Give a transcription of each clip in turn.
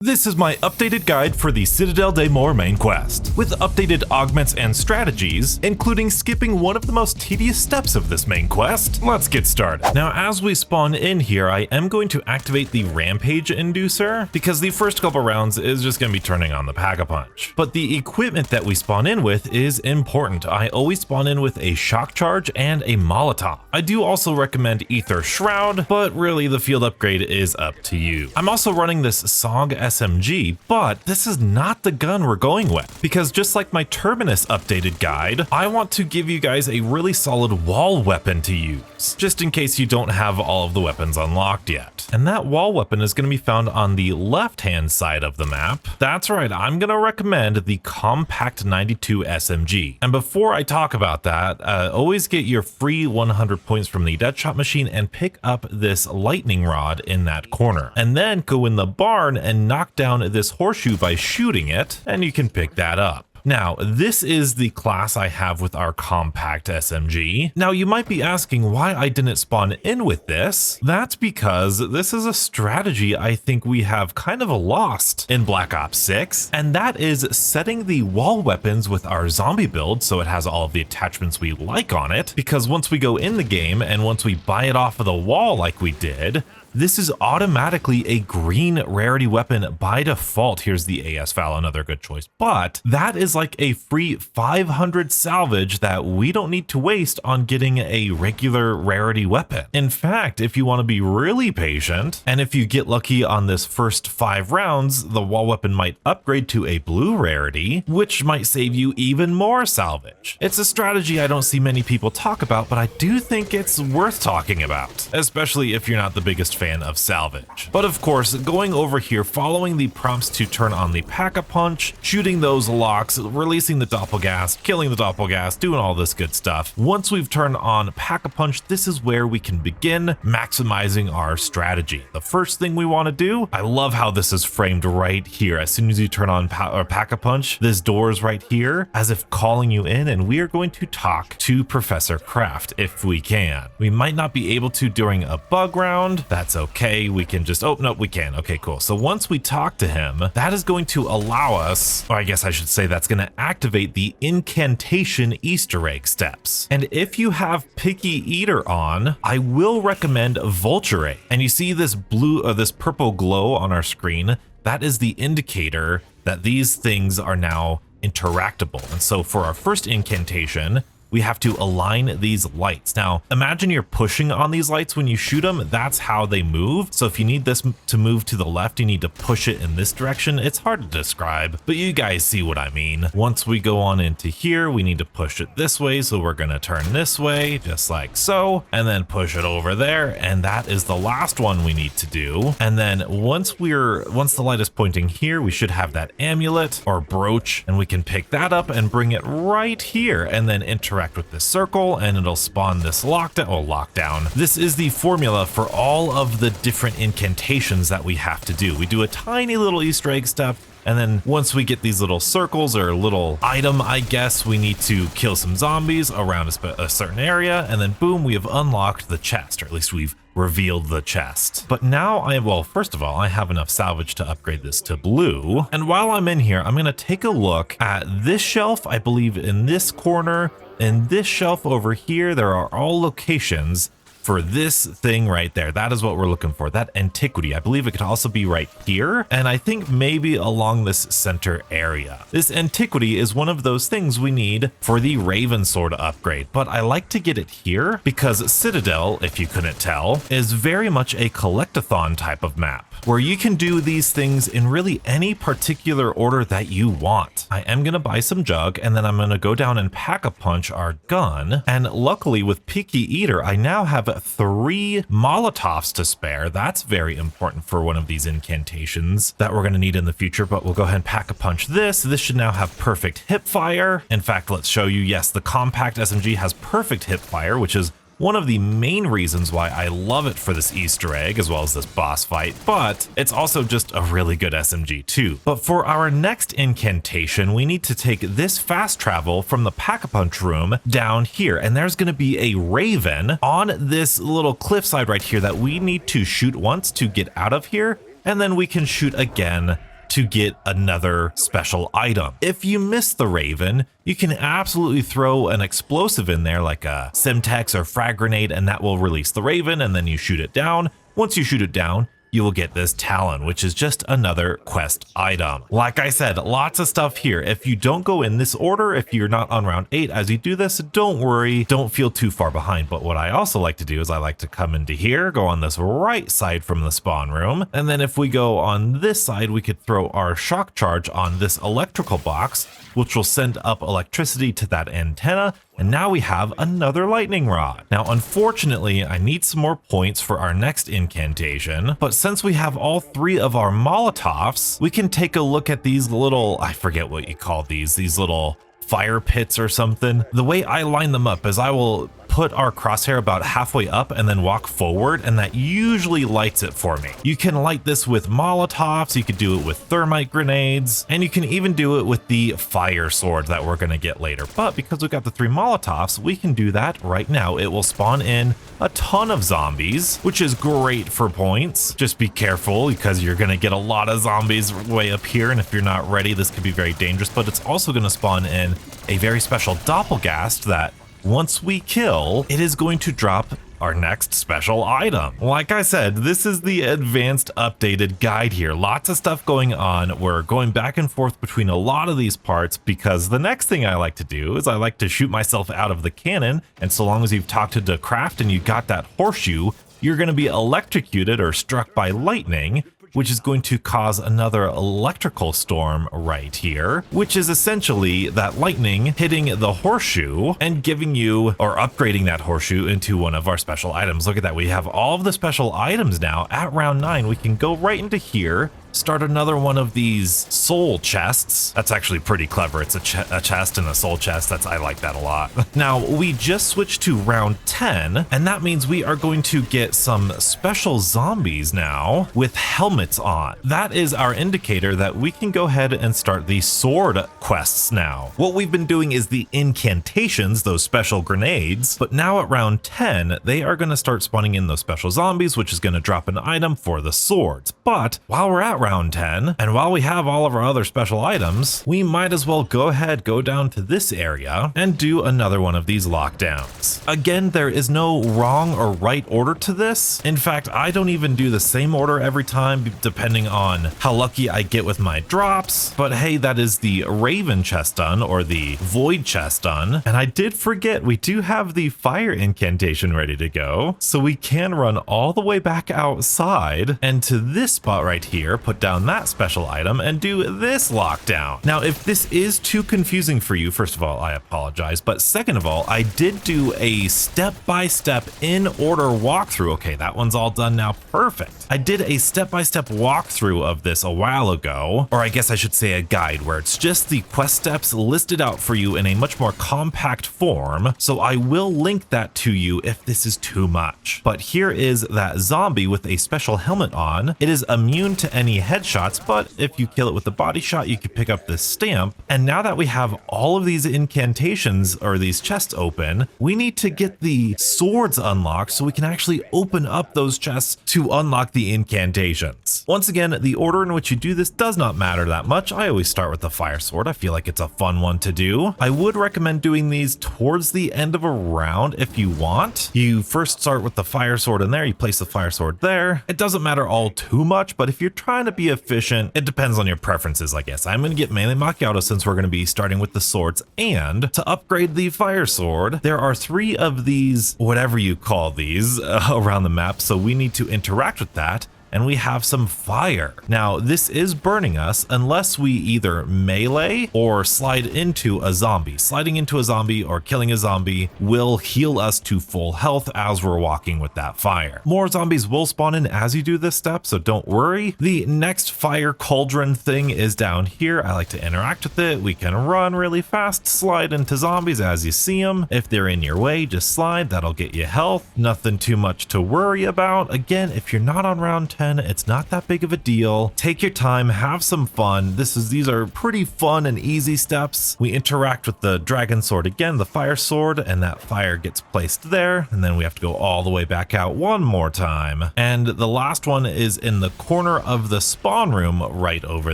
This is my updated guide for the Citadelle Des Morts main quest, with updated augments and strategies, including skipping one of the most tedious steps of this main quest. Let's get started. Now, as we spawn in here, I am going to activate the Rampage Inducer, because the first couple rounds is just going to be turning on the Pack-A-Punch. But the equipment that we spawn in with is important. I always spawn in with a Shock Charge and a Molotov. I do also recommend Ether Shroud, but really the field upgrade is up to you. I'm also running this SOG SMG, but this is not the gun we're going with, because just like my Terminus updated guide, I want to give you guys a really solid wall weapon to use, just in case you don't have all of the weapons unlocked yet. And that wall weapon is going to be found on the left-hand side of the map. That's right, I'm going to recommend the Compact 92 SMG. And before I talk about that, always get your free 100 points from the Deadshot machine and pick up this lightning rod in that corner. And then go in the barn and knock down this horseshoe by shooting it, and you can pick that up. Now, this is the class I have with our Compact SMG. Now, you might be asking why I didn't spawn in with this. That's because this is a strategy I think we have kind of lost in Black Ops 6, and that is setting the wall weapons with our zombie build so it has all of the attachments we like on it, because once we go in the game and once we buy it off of the wall like we did, this is automatically a green rarity weapon by default. Here's the AS Val, another good choice. But that is like a free 500 salvage that we don't need to waste on getting a regular rarity weapon. In fact, if you want to be really patient, and if you get lucky on this first 5 rounds, the wall weapon might upgrade to a blue rarity, which might save you even more salvage. It's a strategy I don't see many people talk about, but I do think it's worth talking about, especially if you're not the biggest fan of salvage. But of course, going over here, following the prompts to turn on the Pack-A-Punch, shooting those locks, releasing the Doppelgas, killing the Doppelgas, doing all this good stuff. Once we've turned on Pack-A-Punch, this is where we can begin maximizing our strategy. The first thing we want to do, I love how this is framed right here. As soon as you turn on Pack-A-Punch, this door is right here, as if calling you in, and we are going to talk to Professor Kraft if we can. We might not be able to during a bug round. That's okay, we can just, oh no, we can. Okay, cool. So once we talk to him, that is going to allow us, or I guess I should say that's going to activate the Incantation Easter egg steps. And if you have Picky Eater on, I will recommend Vulture Egg. And you see this blue or this purple glow on our screen, that is the indicator that these things are now interactable. And so for our first incantation, we have to align these lights. Now, imagine you're pushing on these lights when you shoot them. That's how they move. So if you need this to move to the left, you need to push it in this direction. It's hard to describe, but you guys see what I mean. Once we go on into here, we need to push it this way. So we're gonna turn this way, just like so, and then push it over there. And that is the last one we need to do. And then once the light is pointing here, we should have that amulet or brooch, and we can pick that up and bring it right here, and then interact with this circle, and it'll spawn this lockdown. This is the formula for all of the different incantations that we have to do. We do a tiny little Easter egg step, and then once we get these little circles or little item, I guess, we need to kill some zombies around a certain area, and then boom, we have unlocked the chest, or at least we've revealed the chest. But now well, first of all, I have enough salvage to upgrade this to blue. And while I'm in here, I'm gonna take a look at this shelf. I believe in this corner, and this shelf over here, there are all locations for this thing right there. That is what we're looking for, that antiquity. I believe it could also be right here, and I think maybe along this center area. This antiquity is one of those things we need for the Raven Sword upgrade, but I like to get it here because Citadel, if you couldn't tell, is very much a collectathon type of map, where you can do these things in really any particular order that you want. I am gonna buy some jug, and then I'm gonna go down and Pack-A-Punch our gun, and luckily with Picky Eater, I now have 3 Molotovs to spare. That's very important for one of these incantations that we're gonna need in the future, but we'll go ahead and Pack-A-Punch this. This should now have perfect hip fire. In fact, let's show you, yes, the Compact SMG has perfect hip fire, which is one of the main reasons why I love it for this Easter egg, as well as this boss fight, but it's also just a really good SMG too. But for our next incantation, we need to take this fast travel from the Pack-A-Punch room down here, and there's gonna be a Raven on this little cliffside right here that we need to shoot once to get out of here, and then we can shoot again to get another special item. If you miss the Raven, you can absolutely throw an explosive in there like a Simtex or frag grenade, and that will release the Raven, and then you shoot it down. Once you shoot it down, you will get this Talon, which is just another quest item. Like I said, lots of stuff here. If you don't go in this order, if you're not on round 8 as you do this, don't worry, don't feel too far behind. But what I also like to do is I like to come into here, go on this right side from the spawn room. And then if we go on this side, we could throw our shock charge on this electrical box, which will send up electricity to that antenna. And now we have another lightning rod. Now, unfortunately, I need some more points for our next incantation, but since we have all 3 of our Molotovs, we can take a look at these little, I forget what you call these little fire pits or something. The way I line them up is I will put our crosshair about halfway up and then walk forward, and that usually lights it for me. You can light this with Molotovs, you could do it with thermite grenades, and you can even do it with the fire sword that we're gonna get later. But because we've got the 3 Molotovs, we can do that right now. It will spawn in a ton of zombies, which is great for points. Just be careful because you're gonna get a lot of zombies way up here, and if you're not ready, this could be very dangerous. But it's also gonna spawn in a very special Doppelgast that once we kill, it is going to drop our next special item. Like I said, this is the advanced updated guide here. Lots of stuff going on. We're going back and forth between a lot of these parts because the next thing I like to do is I like to shoot myself out of the cannon. And so long as you've talked to Craft and you got that horseshoe, you're going to be electrocuted or struck by lightning, which is going to cause another electrical storm right here, which is essentially that lightning hitting the horseshoe and giving you or upgrading that horseshoe into one of our special items. Look at that. We have all of the special items now at round 9. We can go right into here, start another one of these soul chests. That's actually pretty clever. It's a chest and a soul chest. I like that a lot. Now we just switched to round 10, and that means we are going to get some special zombies now with helmets on. That is our indicator that we can go ahead and start the sword quests now. What we've been doing is the incantations, those special grenades, but now at round 10, they are going to start spawning in those special zombies, which is going to drop an item for the swords. But while we're at round 10, and while we have all of our other special items, we might as well go down to this area and do another one of these lockdowns. Again, there is no wrong or right order to this. In fact, I don't even do the same order every time, depending on how lucky I get with my drops. But hey, that is the Raven chest done, or the Void chest done. And I did forget, we do have the fire incantation ready to go. So we can run all the way back outside and to this spot right here, put down that special item and do this lockdown. Now, if this is too confusing for you, first of all, I apologize. But second of all, I did do a step-by-step in order walkthrough. Okay, that one's all done now. Perfect. I did a step-by-step walkthrough of this a while ago, or I guess I should say a guide, where it's just the quest steps listed out for you in a much more compact form. So I will link that to you if this is too much. But here is that zombie with a special helmet on. It is immune to any headshots, but if you kill it with the body shot, you can pick up this stamp. And now that we have all of these incantations or these chests open, we need to get the swords unlocked so we can actually open up those chests to unlock the incantations. Once again, the order in which you do this does not matter that much. I always start with the fire sword. I feel like it's a fun one to do. I would recommend doing these towards the end of a round if you want. You first start with the fire sword in there, you place the fire sword there. It doesn't matter all too much, but if you're trying to be efficient, it depends on your preferences, I guess. I'm going to get melee macchiato since we're going to be starting with the swords, and to upgrade the fire sword, there are 3 of these, whatever you call these, around the map, so we need to interact with that. And we have some fire. Now, this is burning us unless we either melee or slide into a zombie. Sliding into a zombie or killing a zombie will heal us to full health as we're walking with that fire. More zombies will spawn in as you do this step, so don't worry. The next fire cauldron thing is down here. I like to interact with it. We can run really fast, slide into zombies as you see them. If they're in your way, just slide. That'll get you health. Nothing too much to worry about. Again, if you're not on round 10. It's not that big of a deal. Take your time, have some fun. These are pretty fun and easy steps. We interact with the dragon sword again, the fire sword, and that fire gets placed there. And then we have to go all the way back out one more time. And the last one is in the corner of the spawn room right over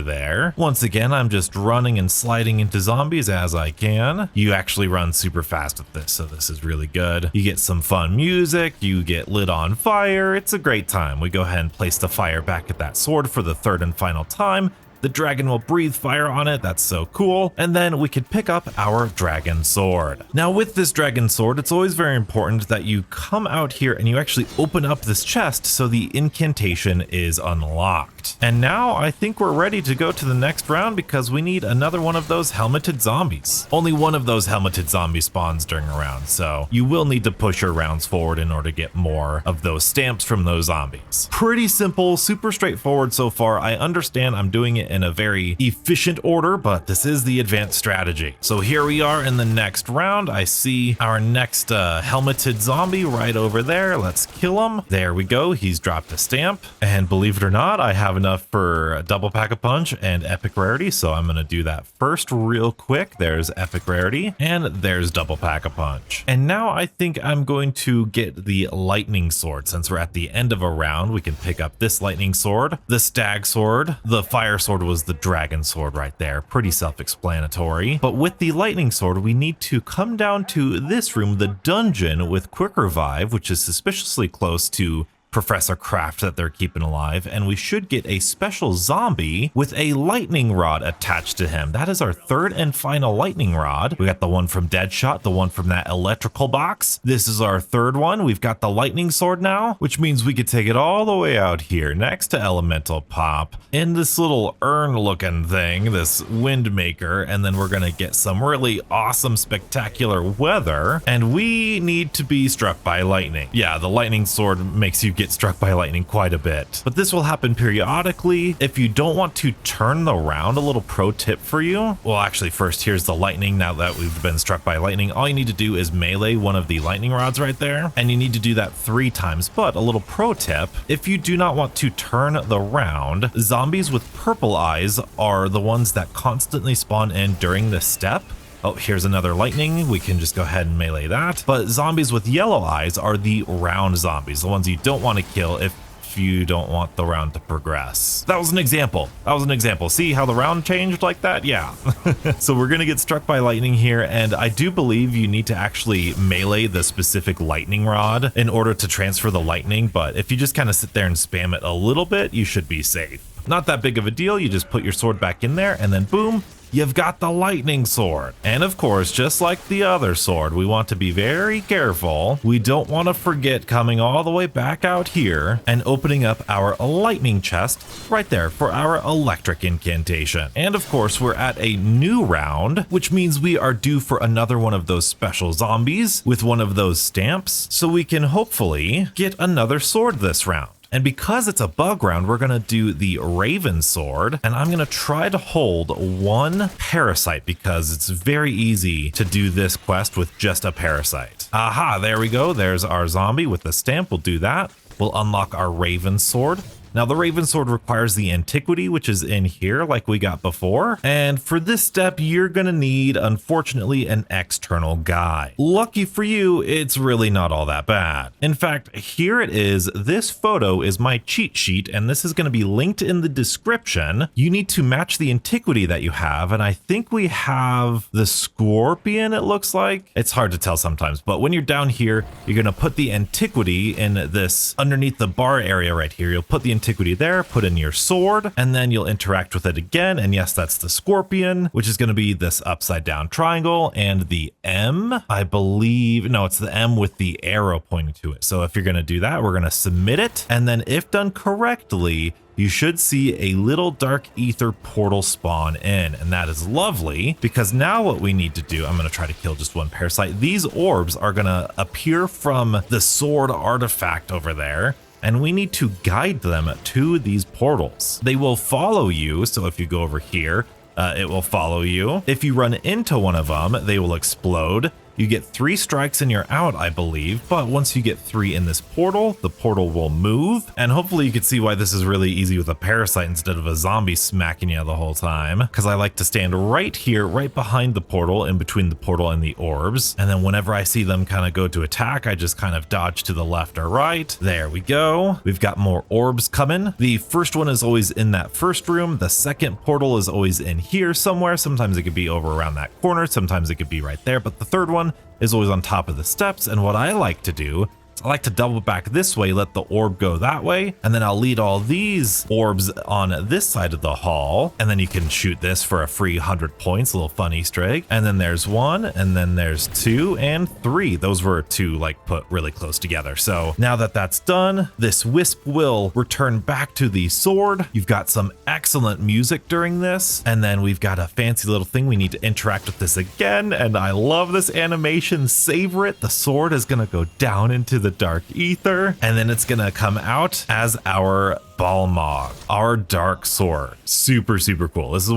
there. Once again, I'm just running and sliding into zombies as I can. You actually run super fast with this, so this is really good. You get some fun music, you get lit on fire. It's a great time. We go ahead and place the fire back at that sword for the third and final time. The dragon will breathe fire on it. That's so cool. And then we could pick up our dragon sword. Now with this dragon sword, it's always very important that you come out here and you actually open up this chest so the incantation is unlocked. And now I think we're ready to go to the next round because we need another one of those helmeted zombies. Only one of those helmeted zombies spawns during a round, so you will need to push your rounds forward in order to get more of those stamps from those zombies. Pretty simple, super straightforward so far. I understand I'm doing it in a very efficient order, but this is the advanced strategy. So here we are in the next round. I see our next helmeted zombie right over there. Let's kill him. There we go. He's dropped a stamp. And believe it or not, I have enough for a double Pack-A-Punch and epic rarity. So I'm going to do that first real quick. There's epic rarity and there's double Pack-A-Punch. And now I think I'm going to get the lightning sword. Since we're at the end of a round, we can pick up this lightning sword, the stag sword, the fire sword was the dragon sword right there. Pretty self-explanatory. But with the lightning sword, we need to come down to this room, the dungeon with quick revive, which is suspiciously close to Professor Kraft that they're keeping alive, and we should get a special zombie with a lightning rod attached to him. That is our third and final lightning rod. We got the one from Deadshot, the one from that electrical box. This is our third one. We've got the lightning sword now, which means we could take it all the way out here next to Elemental Pop in this little urn looking thing, this wind maker, and then we're gonna get some really awesome, spectacular weather, and we need to be struck by lightning. Yeah, the lightning sword makes you get struck by lightning quite a bit, but this will happen periodically. If you don't want to turn the round, a little pro tip for you. Well, actually first, here's the lightning. Now that we've been struck by lightning, all you need to do is melee one of the lightning rods right there, and you need to do that 3 times. But a little pro tip, if you do not want to turn the round, zombies with purple eyes are the ones that constantly spawn in during this step. Oh, here's another lightning. We can just go ahead and melee that. But zombies with yellow eyes are the round zombies, the ones you don't want to kill if you don't want the round to progress. That was an example. See how the round changed like that? Yeah. So we're gonna get struck by lightning here, and I do believe you need to actually melee the specific lightning rod in order to transfer the lightning, but if you just kind of sit there and spam it a little bit, you should be safe. Not that big of a deal. You just put your sword back in there and then boom, you've got the lightning sword. And of course, just like the other sword, we want to be very careful. We don't want to forget coming all the way back out here and opening up our lightning chest right there for our electric incantation. And of course, we're at a new round, which means we are due for another one of those special zombies with one of those stamps, so we can hopefully get another sword this round. And because it's a bug round, we're gonna do the Raven Sword, and I'm gonna try to hold 1 parasite because it's very easy to do this quest with just a parasite. Aha, there we go. There's our zombie with the stamp. We'll do that. We'll unlock our Raven Sword. Now the Raven Sword requires the antiquity, which is in here like we got before. And for this step, you're gonna need, unfortunately, an external guide. Lucky for you, it's really not all that bad. In fact, here it is. This photo is my cheat sheet, and this is gonna be linked in the description. You need to match the antiquity that you have, and I think we have the scorpion, it looks like. It's hard to tell sometimes, but when you're down here, you're gonna put the antiquity in this underneath the bar area right here. You'll put the antiquity there, put in your sword, and then you'll interact with it again. And yes, that's the scorpion, which is going to be this upside down triangle, and the M, I believe, no, it's the M with the arrow pointing to it. So if you're going to do that, we're going to submit it. And then if done correctly, you should see a little dark ether portal spawn in, and that is lovely because now what we need to do, I'm going to try to kill just 1 parasite. These orbs are going to appear from the sword artifact over there, and we need to guide them to these portals. They will follow you, so if you go over here, it will follow you. If you run into one of them, they will explode. You get 3 strikes and you're out, I believe, but once you get 3 in this portal, the portal will move, and hopefully you can see why this is really easy with a parasite instead of a zombie smacking you the whole time, because I like to stand right here, right behind the portal, in between the portal and the orbs, and then whenever I see them kind of go to attack, I just kind of dodge to the left or right. There we go. We've got more orbs coming. The first one is always in that first room. The second portal is always in here somewhere. Sometimes it could be over around that corner, sometimes it could be right there, but the third one is always on top of the steps. And what I like to do is I like to double back this way, let the orb go that way, and then I'll lead all these orbs on this side of the hall, and then you can shoot this for a free 100 points, a little fun Easter egg. And then there's 1, and then there's 2 and 3. Those were 2 like put really close together. So now that that's done, this wisp will return back to the sword. You've got some excellent music during this, and then we've got a fancy little thing. We need to interact with this again, and I love this animation. Savor it. The sword is going to go down into the dark ether, and then it's gonna come out as our Balmog, our dark sword. Super cool. This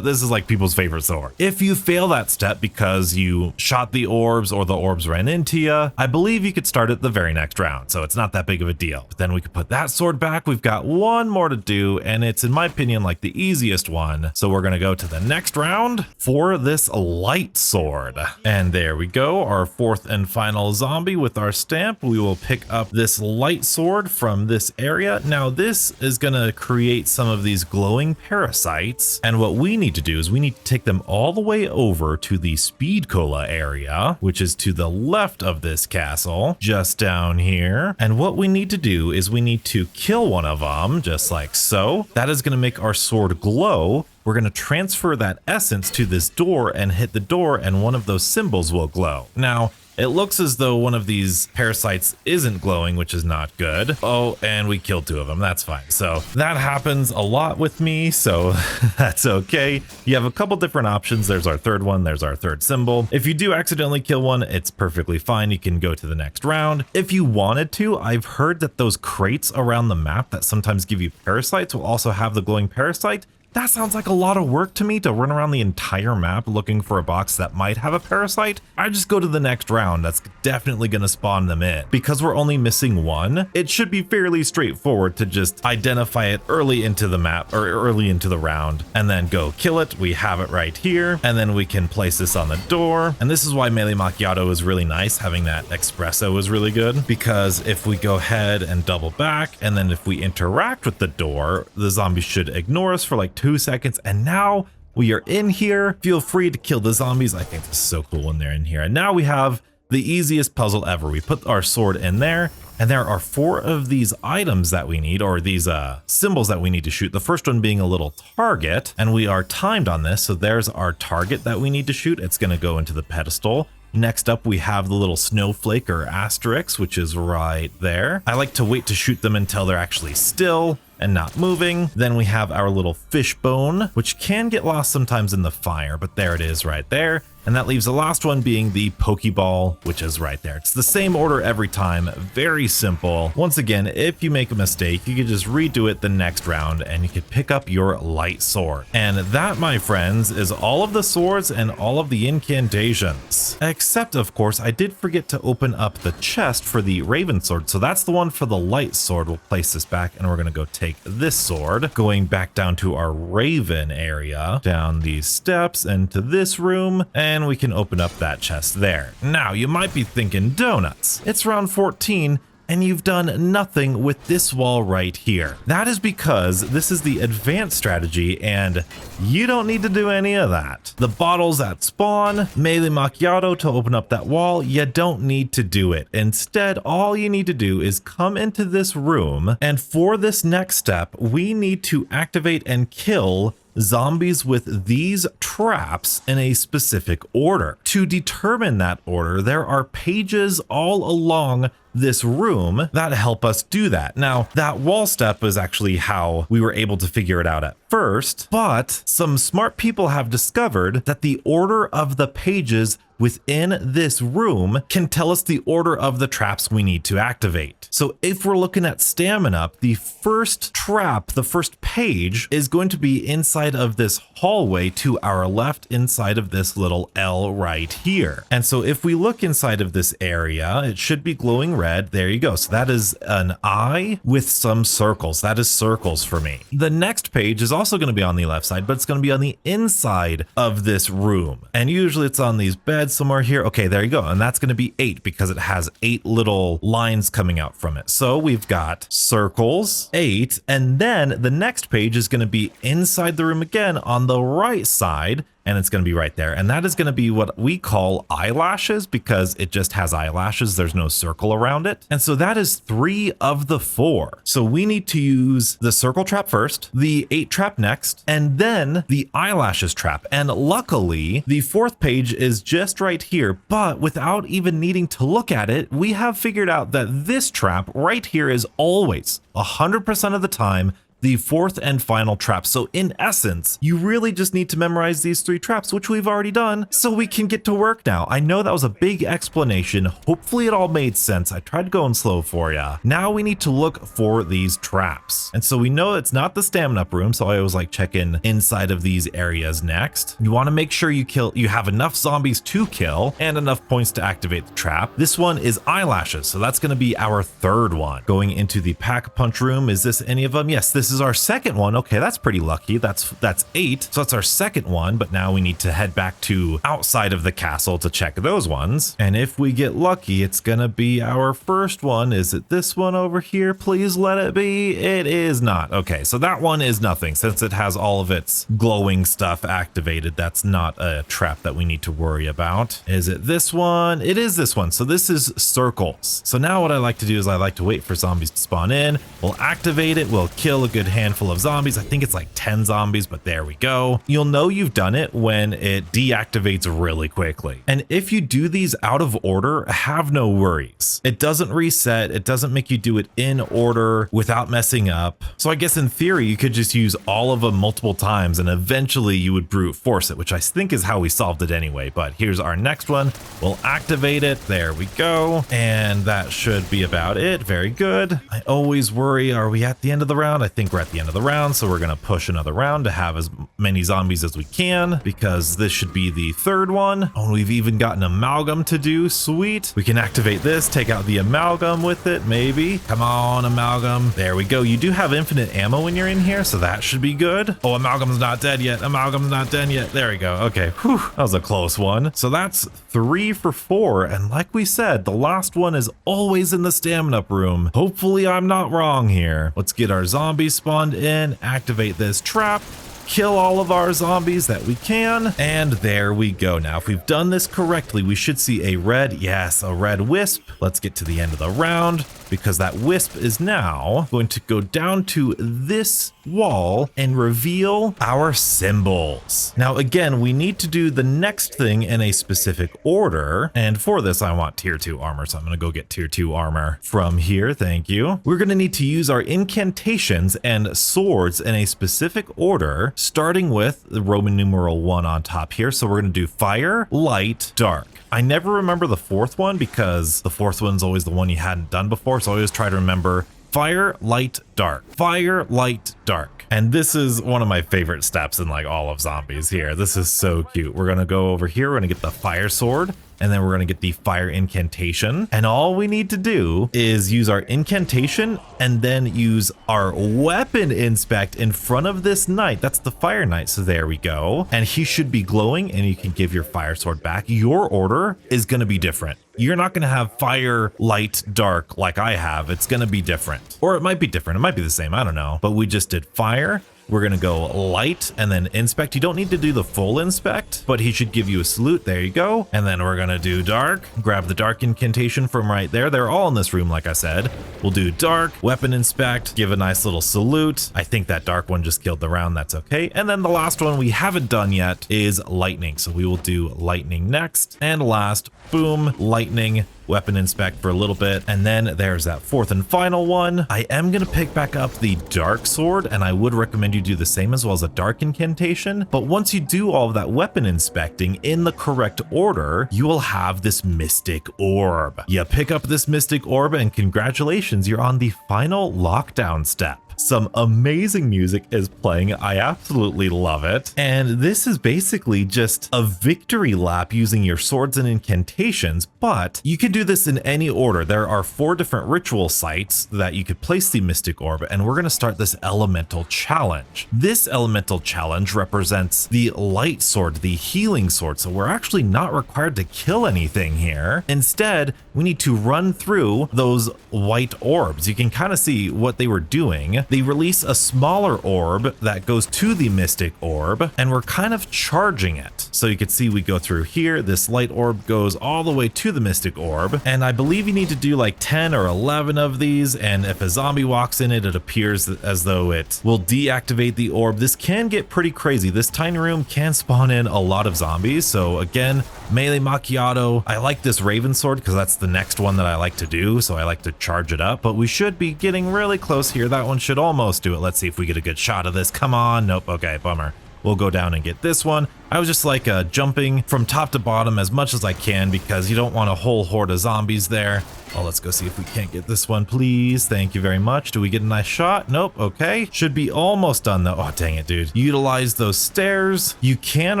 is like people's favorite sword. If you fail that step because you shot the orbs or the orbs ran into you, I believe you could start at the very next round, so it's not that big of a deal. But then we could put that sword back. We've got one more to do, and it's, in my opinion, like the easiest one. So we're gonna go to the next round for this light sword. And there we go, our 4th and final zombie with our stamp. We will pick up this light sword from this area. Now this is going to create some of these glowing parasites, and what we need to do is we need to take them all the way over to the Speed Cola area, which is to the left of this castle, just down here. And what we need to do is we need to kill one of them, just like so. That is going to make our sword glow. We're going to transfer that essence to this door and hit the door, and one of those symbols will glow. Now, it looks as though one of these parasites isn't glowing, which is not good. Oh, and we killed 2 of them. That's fine. So that happens a lot with me, so that's okay. You have a couple different options. There's our 3rd one. There's our 3rd symbol. If you do accidentally kill one, it's perfectly fine. You can go to the next round. If you wanted to, I've heard that those crates around the map that sometimes give you parasites will also have the glowing parasite. That sounds like a lot of work to me, to run around the entire map looking for a box that might have a parasite. I just go to the next round. That's definitely going to spawn them in. Because we're only missing 1, it should be fairly straightforward to just identify it early into the map, or early into the round, and then go kill it. We have it right here, and then we can place this on the door. And this is why Melee Macchiato is really nice. Having that espresso is really good, because if we go ahead and double back, and then if we interact with the door, the zombies should ignore us for like 2 seconds, and now we are in here. Feel free to kill the zombies. I think this is so cool when they're in here. And now we have the easiest puzzle ever. We put our sword in there, and there are 4 of these items that we need, or these symbols that we need to shoot. The first one being a little target, and we are timed on this. So there's our target that we need to shoot. It's going to go into the pedestal. Next up, we have the little snowflake or asterisk, which is right there. I like to wait to shoot them until they're actually still and not moving. Then we have our little fish bone, which can get lost sometimes in the fire, but there it is right there. And that leaves the last one being the Pokeball, which is right there. It's the same order every time, very simple. Once again, if you make a mistake, you can just redo it the next round and you can pick up your light sword. And that, my friends, is all of the swords and all of the incantations. Except, of course, I did forget to open up the chest for the Raven sword. So that's the one for the light sword. We'll place this back, and we're gonna go take this sword, going back down to our Raven area, down these steps into this room, and we can open up that chest there. Now, you might be thinking, donuts, it's round 14, and you've done nothing with this wall right here. That is because this is the advanced strategy, and you don't need to do any of that. The bottles that spawn, Melee Macchiato to open up that wall, you don't need to do it. Instead, all you need to do is come into this room, and for this next step, we need to activate and kill zombies with these traps in a specific order. To determine that order, there are pages all along this room that help us do that. Now, that wall step is actually how we were able to figure it out at first, but some smart people have discovered that the order of the pages within this room can tell us the order of the traps we need to activate. So if we're looking at stamina up, the first trap, the first page is going to be inside of this hallway to our left inside of this little L right here. And so if we look inside of this area, it should be glowing red. There you go. So that is an eye with some circles. That is circles for me. The next page is also going to be on the left side, but it's going to be on the inside of this room. And usually it's on these beds somewhere here. Okay, there you go. And that's going to be 8 because it has 8 little lines coming out from it. So we've got circles, 8, and then the next page is going to be inside the room again on the right side. And it's going to be right there. And that is going to be what we call eyelashes because it just has eyelashes. There's no circle around it. And so that is 3 of the 4. So we need to use the circle trap first, the 8 trap next, and then the eyelashes trap. And luckily, the 4th page is just right here. But without even needing to look at it, we have figured out that this trap right here is always 100% of the time the 4th and final trap. So in essence, you really just need to memorize these 3 traps, which we've already done, so we can get to work now. I know that was a big explanation. Hopefully it all made sense. I tried going slow for you. Now we need to look for these traps. And so we know it's not the stamina up room, so I always like check in inside of these areas next. You want to make sure you have enough zombies to kill and enough points to activate the trap. This one is eyelashes, so that's going to be our 3rd one. Going into the Pack-A-Punch room, is this any of them? Yes, this is our 2nd one. Okay, that's pretty lucky. That's 8. So that's our 2nd one, but now we need to head back to outside of the castle to check those ones. And if we get lucky, it's gonna be our 1st one. Is it this one over here? Please let it be. It is not. Okay, so that one is nothing since it has all of its glowing stuff activated. That's not a trap that we need to worry about. Is it this one? It is this one. So this is circles. So now what I like to do is I like to wait for zombies to spawn in. We'll activate it. We'll kill a good handful of zombies. I think it's like 10 zombies, but there we go. You'll know you've done it when it deactivates really quickly. And if you do these out of order, have no worries. It doesn't reset. It doesn't make you do it in order without messing up. So I guess in theory, you could just use all of them multiple times and eventually you would brute force it, which I think is how we solved it anyway. But here's our next one. We'll activate it. There we go. And that should be about it. Very good. I always worry, are we at the end of the round? I think we're at the end of the round, so we're going to push another round to have as many zombies as we can because this should be the 3rd one. Oh, we've even got an amalgam to do. Sweet. We can activate this, take out the amalgam with it, maybe. Come on, amalgam. There we go. You do have infinite ammo when you're in here, so that should be good. Oh, amalgam's not dead yet. Amalgam's not dead yet. There we go. Okay. Whew. That was a close one. So that's 3 for 4. And like we said, the last one is always in the stamina up room. Hopefully I'm not wrong here. Let's get our zombies spawned in, activate this trap, kill all of our zombies that we can, and there we go. Now, if we've done this correctly, we should see a red, yes, a red wisp. Let's get to the end of the round because that wisp is now going to go down to this wall and reveal our symbols. Now, again, we need to do the next thing in a specific order. And for this, I want tier 2 armor. So I'm going to go get tier 2 armor from here. Thank you. We're going to need to use our incantations and swords in a specific order, starting with the Roman numeral 1 on top here. So we're going to do fire, light, dark. I never remember the 4th one because the 4th one's always the one you hadn't done before. So I always try to remember fire, light, dark. Fire, light, dark. And this is one of my favorite steps in like all of zombies here. This is so cute. We're going to go over here. We're going to get the fire sword. And then we're going to get the fire incantation. And all we need to do is use our incantation and then use our weapon inspect in front of this knight. That's the fire knight. So there we go. And he should be glowing and you can give your fire sword back. Your order is going to be different. You're not going to have fire, light, dark like I have. It's going to be different. Or it might be different. It might be the same. I don't know. But we just did fire. We're going to go light and then inspect. You don't need to do the full inspect, but he should give you a salute. There you go. And then we're going to do dark. Grab the dark incantation from right there. They're all in this room, like I said. We'll do dark, weapon inspect, give a nice little salute. I think that dark one just killed the round. That's okay. And then the last one we haven't done yet is lightning. So we will do lightning next. And last, boom, lightning. weapon inspect for a little bit, and then there's that fourth and final one. I am going to pick back up the dark sword, and I would recommend you do the same as well as a dark incantation. But once you do all of that weapon inspecting in the correct order, you will have this mystic orb. You pick up this mystic orb, and congratulations, you're on the final lockdown step. Some amazing music is playing. I absolutely love it. And this is basically just a victory lap using your swords and incantations, but you can do this in any order. There are 4 different ritual sites that you could place the mystic orb, and we're going to start this elemental challenge. This elemental challenge represents the light sword, the healing sword. So we're actually not required to kill anything here. Instead, we need to run through those white orbs. You can kind of see what they were doing. They release a smaller orb that goes to the mystic orb, and we're kind of charging it. So you can see we go through here, this light orb goes all the way to the mystic orb, and I believe you need to do like 10 or 11 of these, and if a zombie walks in it, it appears as though it will deactivate the orb. This can get pretty crazy. This tiny room can spawn in a lot of zombies, so again, melee macchiato. I like this raven sword because that's the next one that I like to do, so I like to charge it up, but we should be getting really close here. That one should almost do it. Let's see if we get a good shot of this. Come on. Nope. Okay, bummer. We'll go down and get this one. I was just like jumping from top to bottom as much as I can because you don't want a whole horde of zombies there. Oh, let's go see if we can't get this one, please. Thank you very much. Do we get a nice shot? Nope. Okay. Should be almost done though. Oh, dang it, dude. Utilize those stairs. You can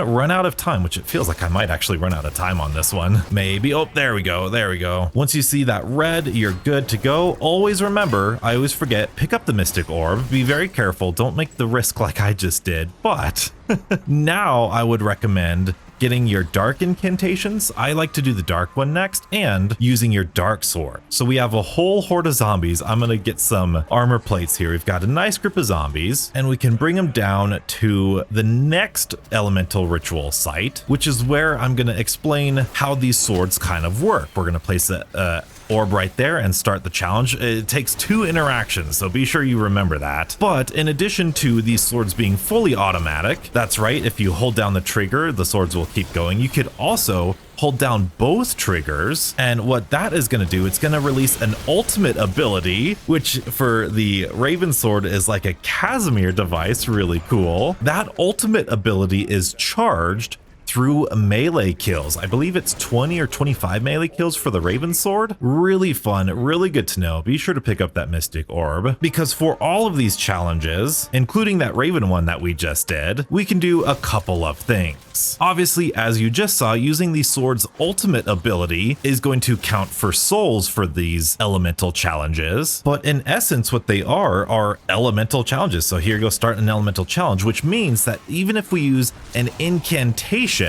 run out of time, which it feels like I might actually run out of time on this one. Maybe. Oh, there we go. There we go. Once you see that red, you're good to go. Always remember, I always forget, pick up the mystic orb. Be very careful. Don't make the risk like I just did. But now I would recommend getting your dark incantations. I like to do the dark one next, and using your dark sword. So we have a whole horde of zombies. I'm gonna get some armor plates here. We've got a nice group of zombies, and we can bring them down to the next elemental ritual site, which is where I'm gonna explain how these swords kind of work. We're gonna place a orb right there and start the challenge. It takes 2 interactions, so be sure you remember that. But in addition to these swords being fully automatic, that's right, if you hold down the trigger, the swords will keep going. You could also hold down both triggers, and what that is going to do, it's going to release an ultimate ability, which for the Raven Sword is like a Casimir device. Really cool. That ultimate ability is charged through melee kills. I believe it's 20 or 25 melee kills for the Raven Sword. Really fun, really good to know. Be sure to pick up that Mystic Orb, because for all of these challenges, including that Raven one that we just did, we can do a couple of things. Obviously, as you just saw, using the sword's ultimate ability is going to count for souls for these elemental challenges, but in essence, what they are elemental challenges. So here you go, start an elemental challenge, which means that even if we use an incantation,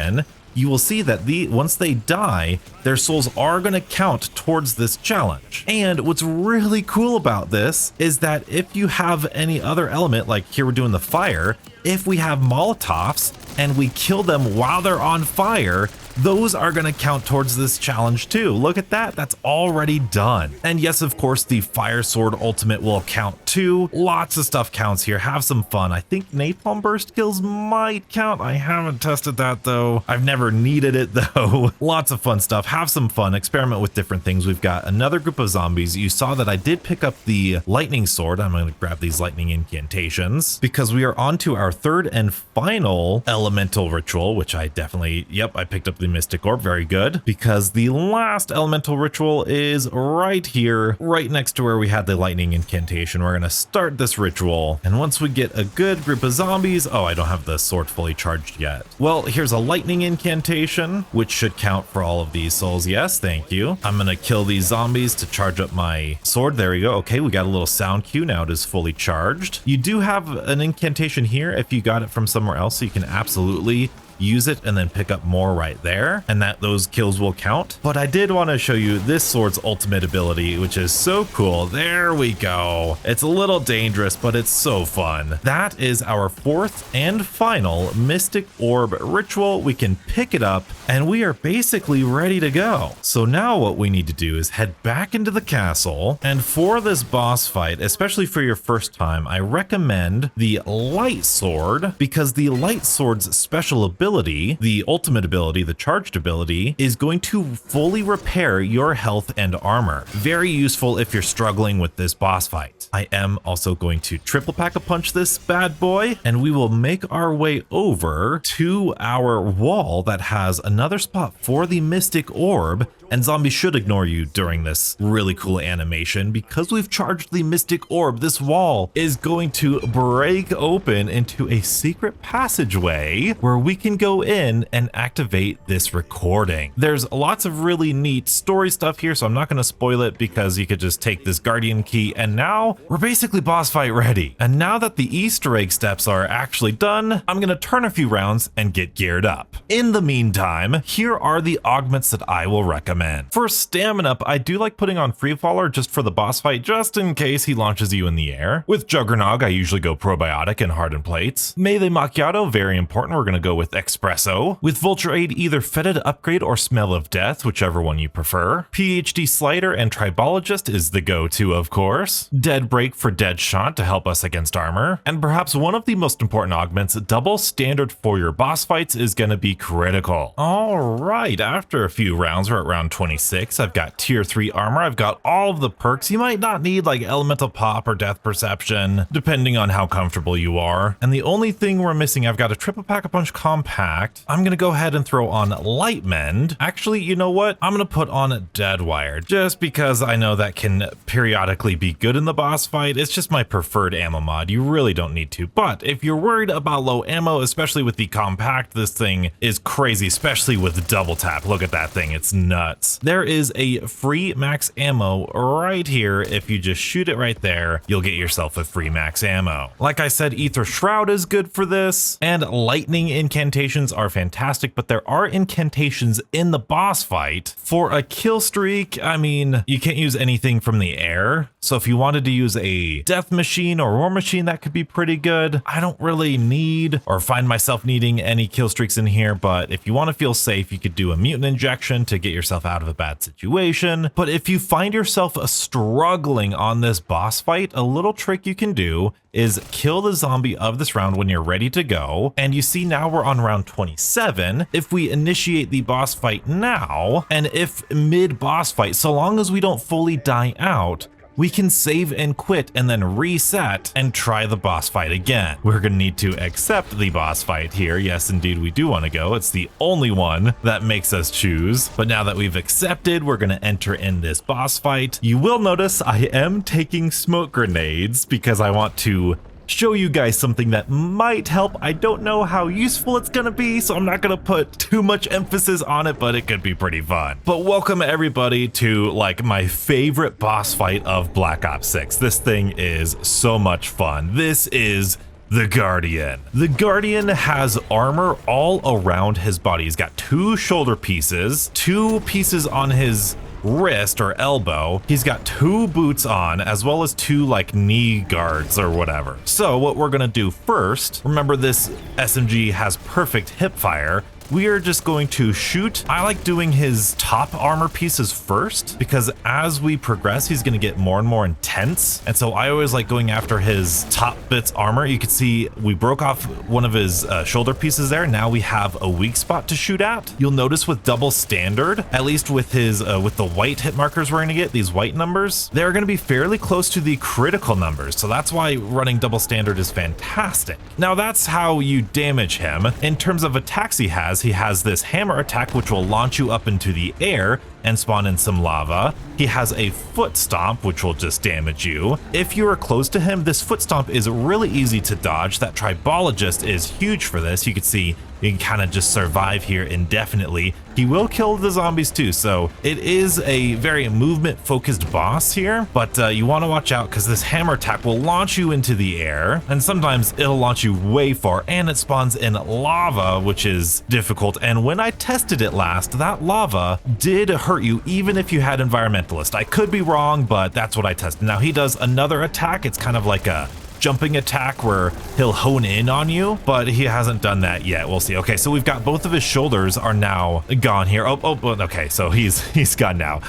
you will see that once they die, their souls are going to count towards this challenge. And what's really cool about this is that if you have any other element, like here we're doing the fire, if we have Molotovs and we kill them while they're on fire, those are going to count towards this challenge too. Look at that. That's already done. And yes, of course, the Fire Sword Ultimate will count too. Lots of stuff counts here. Have some fun. I think Napalm Burst kills might count. I haven't tested that though. I've never needed it though. Lots of fun stuff. Have some fun. Experiment with different things. We've got another group of zombies. You saw that I did pick up the Lightning Sword. I'm going to grab these Lightning Incantations because we are on to our third and final elemental ritual, which I definitely, I picked up the Mystic Orb. Very good, because the last elemental ritual is right here, right next to where we had the Lightning Incantation. We're going to start this ritual, and once we get a good group of zombies, oh, I don't have the sword fully charged yet. Well, here's a Lightning Incantation, which should count for all of these souls. Yes, thank you. I'm going to kill these zombies to charge up my sword. There we go. Okay, we got a little sound cue. Now it is fully charged. You do have an incantation here if you got it from somewhere else, so you can absolutely use it and then pick up more right there, and those kills will count. But I did want to show you this sword's ultimate ability, which is so cool. There we go. It's a little dangerous, but it's so fun. That is our fourth and final Mystic Orb ritual. We can pick it up and we are basically ready to go. So now what we need to do is head back into the castle, and for this boss fight, especially for your first time, I recommend the Light Sword, because the Light Sword's special ability ability, the ultimate ability, the charged ability, is going to fully repair your health and armor. Very useful if you're struggling with this boss fight. I am also going to triple Pack-A-Punch this bad boy, and we will make our way over to our wall that has another spot for the Mystic Orb, and zombies should ignore you during this really cool animation. Because we've charged the Mystic Orb, this wall is going to break open into a secret passageway where we can go in and activate this recording. There's lots of really neat story stuff here, so I'm not going to spoil it because you could just take this Guardian key, and now we're basically boss fight ready. And now that the Easter egg steps are actually done, I'm going to turn a few rounds and get geared up. In the meantime, here are the augments that I will recommend. For stamina up, I do like putting on Freefaller just for the boss fight, just in case he launches you in the air. With Juggernog, I usually go Probiotic and Hardened Plates. Melee Macchiato, very important, we're going to go with Espresso. With Vulture Aid, either Fetid Upgrade or Smell of Death, whichever one you prefer. PhD Slider and Tribologist is the go-to, of course. Dead Break for Dead Shot to help us against armor. And perhaps one of the most important augments, Double Standard for your boss fights, is going to be critical. Alright, after a few rounds, we're at round 26. I've got tier 3 armor. I've got all of the perks. You might not need like Elemental Pop or Death Perception, depending on how comfortable you are. And the only thing we're missing, I've got a triple Pack-A-Punch compact. I'm going to go ahead and throw on Light Mend. Actually, you know what? I'm going to put on Dead Wire, just because I know that can periodically be good in the boss fight. It's just my preferred ammo mod. You really don't need to. But if you're worried about low ammo, especially with the compact, this thing is crazy, especially with double tap. Look at that thing. It's nuts. There is a free max ammo right here. If you just shoot it right there, you'll get yourself a free max ammo. Like I said, Ether Shroud is good for this, and lightning incantations are fantastic, but there are incantations in the boss fight. For a kill streak, I mean, you can't use anything from the air. So if you wanted to use a death machine or war machine, that could be pretty good. I don't really need or find myself needing any kill streaks in here, but if you want to feel safe, you could do a mutant injection to get yourself out of a bad situation. But if you find yourself struggling on this boss fight, a little trick you can do is kill the zombie of this round when you're ready to go. And you see now we're on round 27. If we initiate the boss fight now, and if mid boss fight, so long as we don't fully die out, we can save and quit and then reset and try the boss fight again. We're gonna need to accept the boss fight here. Yes, indeed, we do wanna go. It's the only one that makes us choose. But now that we've accepted, we're gonna enter in this boss fight. You will notice I am taking smoke grenades because I want to show you guys something that might help. I don't know how useful it's gonna be, so I'm not gonna put too much emphasis on it, but it could be pretty fun. But welcome everybody to like my favorite boss fight of Black Ops 6. This thing is so much fun. This is the Guardian. The Guardian has armor all around his body. He's got 2 shoulder pieces, 2 pieces on his wrist or elbow. He's got 2 boots on, as well as 2 like knee guards or whatever. So what we're gonna do first, remember this SMG has perfect hip fire. We are just going to shoot. I like doing his top armor pieces first because as we progress, he's going to get more and more intense. And so I always like going after his top bits armor. You can see we broke off one of his shoulder pieces there. Now we have a weak spot to shoot at. You'll notice with double standard, at least with his with the white hit markers we're going to get, these white numbers, they're going to be fairly close to the critical numbers. So that's why running double standard is fantastic. Now that's how you damage him. In terms of attacks he has this hammer attack, which will launch you up into the air and spawn in some lava. He has a foot stomp, which will just damage you. If you are close to him, this foot stomp is really easy to dodge. That tribologist is huge for this. You can see you can kind of just survive here indefinitely. He will kill the zombies too, so it is a very movement focused boss here, but you want to watch out because this hammer attack will launch you into the air, and sometimes it'll launch you way far, and it spawns in lava, which is difficult. And when I tested it last, that lava did hurt you even if you had Environmentalist. I could be wrong, but that's what I tested. Now he does another attack. It's kind of like a jumping attack where he'll hone in on you, but he hasn't done that yet. We'll see. Okay, so we've got both of his shoulders are now gone here. Oh, okay, so he's gone now.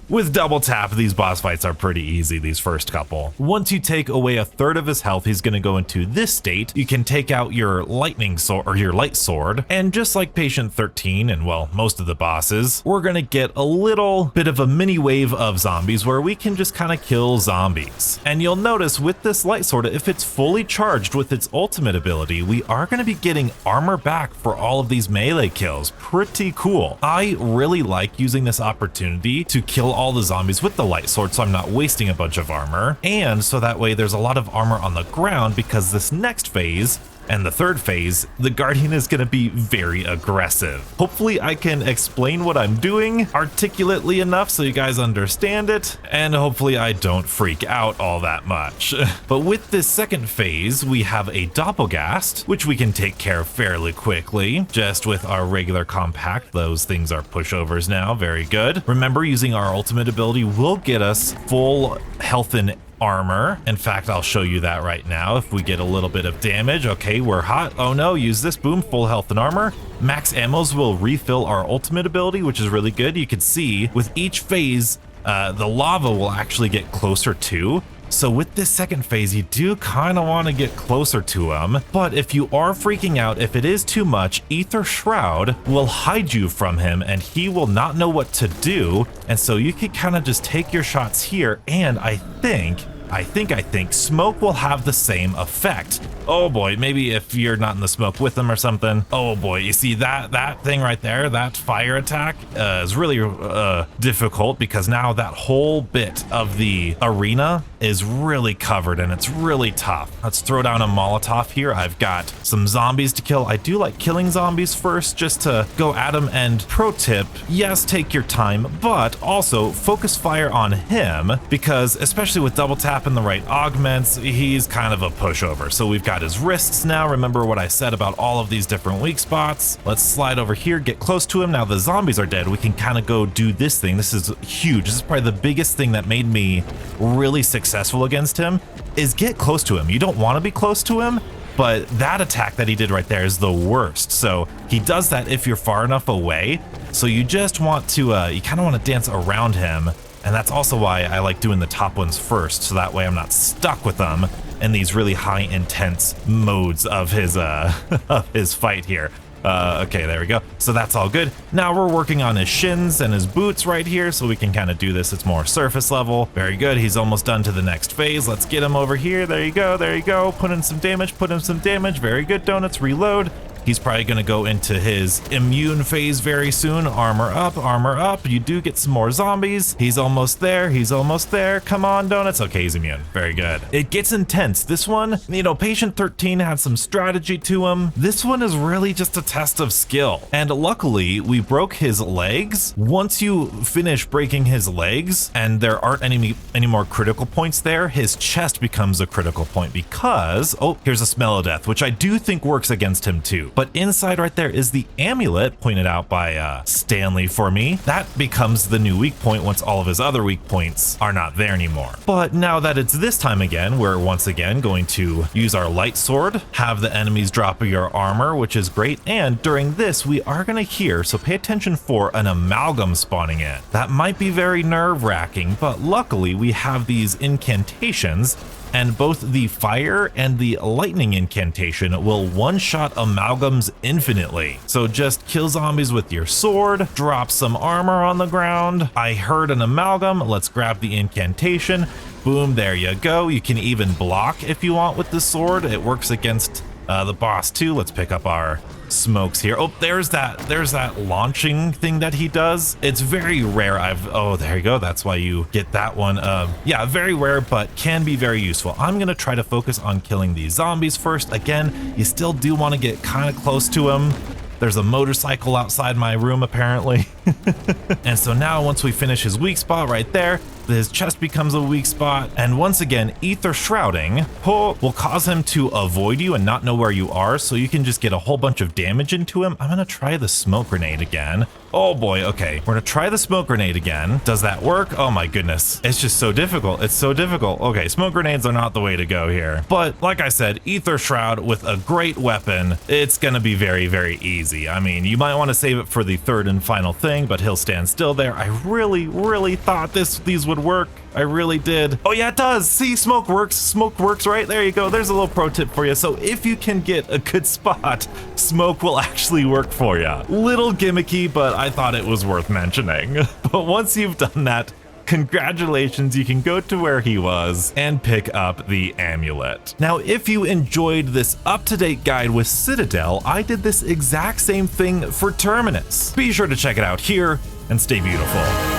With double tap, these boss fights are pretty easy, these first couple. Once you take away a third of his health, he's gonna go into this state. You can take out your lightning sword or your light sword, and just like Patient 13 and well, most of the bosses, we're gonna get a little bit of a mini wave of zombies where we can just kind of kill zombies. And you'll notice with this light sword, if it's fully charged with its ultimate ability, we are gonna be getting armor back for all of these melee kills. Pretty cool. I really like using this opportunity to kill all the zombies with the light sword so I'm not wasting a bunch of armor, and so that way there's a lot of armor on the ground, because this next phase and the third phase, the Guardian is going to be very aggressive. Hopefully I can explain what I'm doing articulately enough so you guys understand it, and hopefully I don't freak out all that much. But with this second phase, we have a Doppelgast, which we can take care of fairly quickly, just with our regular compact. Those things are pushovers now, very good. Remember, using our ultimate ability will get us full health and armor. In fact, I'll show you that right now. If we get a little bit of damage, okay, we're hot. Oh no, use this, boom, full health and armor. Max ammos will refill our ultimate ability, which is really good. You can see with each phase, the lava will actually get closer to. So with this second phase, you do kind of want to get closer to him, but if you are freaking out, if it is too much, Ether Shroud will hide you from him and he will not know what to do, and so you can kind of just take your shots here, and I think smoke will have the same effect. Oh boy, maybe if you're not in the smoke with them or something. Oh boy, you see that thing right there, that fire attack is really difficult, because now that whole bit of the arena is really covered and it's really tough. Let's throw down a Molotov here. I've got some zombies to kill. I do like killing zombies first just to go at them, and pro tip, yes, take your time, but also focus fire on him, because especially with double tap and the right augments, he's kind of a pushover. So we've got his wrists now. Remember what I said about all of these different weak spots. Let's slide over here, get close to him. Now the zombies are dead. We can kind of go do this thing. This is huge. This is probably the biggest thing that made me really successful against him, is get close to him. You don't want to be close to him, but that attack that he did right there is the worst. So he does that if you're far enough away. So you just want to, you kind of want to dance around him. And that's also why I like doing the top ones first, so that way I'm not stuck with them in these really high intense modes of his of his fight here. Okay, there we go. So that's all good. Now we're working on his shins and his boots right here, so we can kind of do this. It's more surface level. Very good. He's almost done to the next phase. Let's get him over here. There you go. There you go. Put in some damage. Put in some damage. Very good, Donuts. Reload. He's probably going to go into his immune phase very soon. Armor up, armor up. You do get some more zombies. He's almost there. He's almost there. Come on, Donuts. Okay, he's immune. Very good. It gets intense. This one, you know, Patient 13 had some strategy to him. This one is really just a test of skill. And luckily, we broke his legs. Once you finish breaking his legs and there aren't any more critical points there, his chest becomes a critical point, because, oh, here's a smell of death, which I do think works against him too. But inside right there is the amulet pointed out by Stanley for me. That becomes the new weak point once all of his other weak points are not there anymore. But now that it's this time again, we're once again going to use our light sword, have the enemies drop your armor, which is great. And during this, we are going to hear, so pay attention for an amalgam spawning in. That might be very nerve-wracking, but luckily we have these incantations, and both the fire and the lightning incantation will one-shot amalgams infinitely. So just kill zombies with your sword, drop some armor on the ground. I heard an amalgam, let's grab the incantation. Boom, there you go. You can even block if you want with the sword. It works against the boss too. Let's pick up our smokes here. Oh, there's that launching thing that he does. It's very rare. Oh, there you go. That's why you get that one. Yeah, very rare, but can be very useful. I'm gonna try to focus on killing these zombies first. Again, you still do want to get kind of close to him. There's a motorcycle outside my room apparently. And so now once we finish his weak spot right there, his chest becomes a weak spot, and once again, Ether Shrouding will cause him to avoid you and not know where you are, so you can just get a whole bunch of damage into him. I'm gonna try the Smoke Grenade again. Oh boy, okay. We're gonna try the Smoke Grenade again. Does that work? Oh my goodness. It's just so difficult. It's so difficult. Okay, Smoke Grenades are not the way to go here. But like I said, Ether Shroud with a great weapon, it's gonna be very, very easy. I mean, you might want to save it for the third and final thing, but he'll stand still there. I really thought these would work. I really did. Oh yeah, it does. See, smoke works. Smoke works, right? There you go. There's a little pro tip for you. So if you can get a good spot, smoke will actually work for you. Little gimmicky, but I thought it was worth mentioning. But once you've done that, congratulations, you can go to where he was and pick up the amulet. Now, if you enjoyed this up-to-date guide with Citadel, I did this exact same thing for Terminus. Be sure to check it out here and stay beautiful.